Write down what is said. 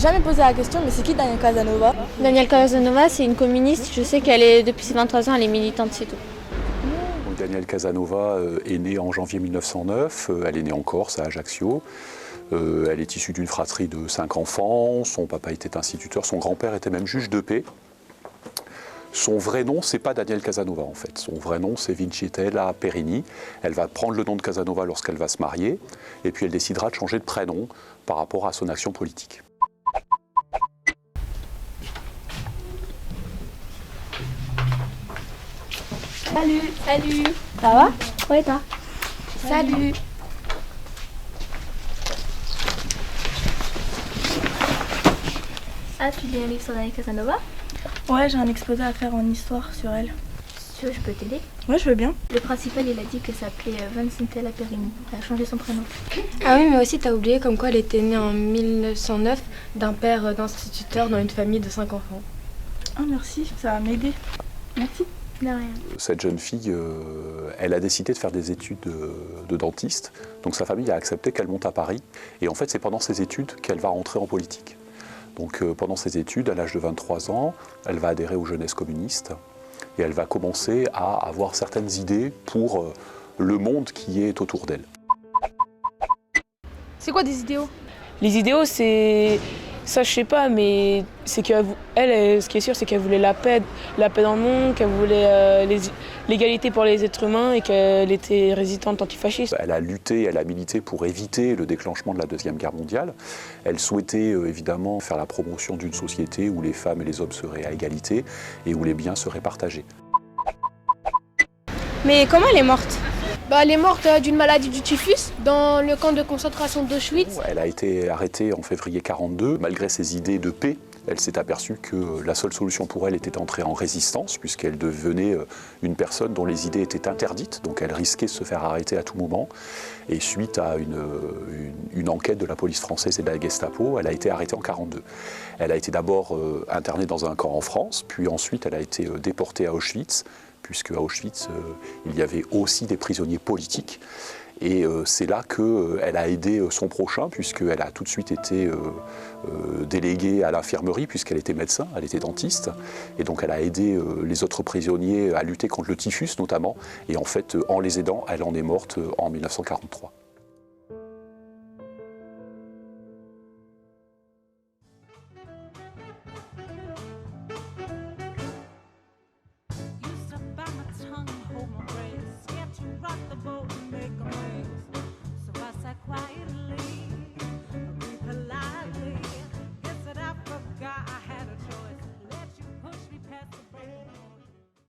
jamais posé la question, mais c'est qui Daniel Casanova? Daniel Casanova, c'est une communiste. Je sais qu'elle est, depuis ses 23 ans, elle est militante, c'est tout. Daniel Casanova est née en janvier 1909, elle est née en Corse, à Ajaccio. Elle est issue d'une fratrie de 5 enfants, son papa était instituteur, son grand-père était même juge de paix. Son vrai nom, c'est pas Daniel Casanova en fait. Son vrai nom, c'est Vincietella Perini. Elle va prendre le nom de Casanova lorsqu'elle va se marier, et puis elle décidera de changer de prénom par rapport à son action politique. Salut. Salut. Ça va? Ouais, toi? Salut. Ah, tu lis un livre sur Daniel Casanova? Ouais, j'ai un exposé à faire en histoire sur elle. Si tu veux, je peux t'aider. Ouais, je veux bien. Le principal, il a dit qu'elle s'appelait Vincietella Perini. Elle a changé son prénom. Ah oui, mais aussi, t'as oublié comme quoi elle était née en 1909 d'un père d'instituteur dans une famille de 5 enfants. Ah, merci, ça va m'aider. Merci. De rien. Cette jeune fille, elle a décidé de faire des études de dentiste, donc sa famille a accepté qu'elle monte à Paris. Et en fait, c'est pendant ses études qu'elle va rentrer en politique. Donc pendant ses études, à l'âge de 23 ans, elle va adhérer aux jeunesses communistes et elle va commencer à avoir certaines idées pour le monde qui est autour d'elle. C'est quoi des idéaux? Les idéaux, c'est... Ça, je sais pas, mais c'est qu'elle, ce qui est sûr, c'est qu'elle voulait la paix dans le monde, qu'elle voulait l'égalité pour les êtres humains et qu'elle était résistante antifasciste. Elle a lutté, elle a milité pour éviter le déclenchement de la Deuxième Guerre mondiale. Elle souhaitait évidemment faire la promotion d'une société où les femmes et les hommes seraient à égalité et où les biens seraient partagés. Mais comment elle est morte? Elle est morte d'une maladie du typhus dans le camp de concentration d'Auschwitz. Elle a été arrêtée en février 1942. Malgré ses idées de paix, elle s'est aperçue que la seule solution pour elle était d'entrer en résistance, puisqu'elle devenait une personne dont les idées étaient interdites, donc elle risquait de se faire arrêter à tout moment. Et suite à une enquête de la police française et de la Gestapo, elle a été arrêtée en 1942. Elle a été d'abord internée dans un camp en France, puis ensuite elle a été déportée à Auschwitz, puisque à Auschwitz, il y avait aussi des prisonniers politiques. Et c'est là qu'elle a aidé son prochain, puisqu'elle a tout de suite été déléguée à l'infirmerie, puisqu'elle était médecin, elle était dentiste. Et donc elle a aidé les autres prisonniers à lutter contre le typhus notamment. Et en fait, en les aidant, elle en est morte en 1943.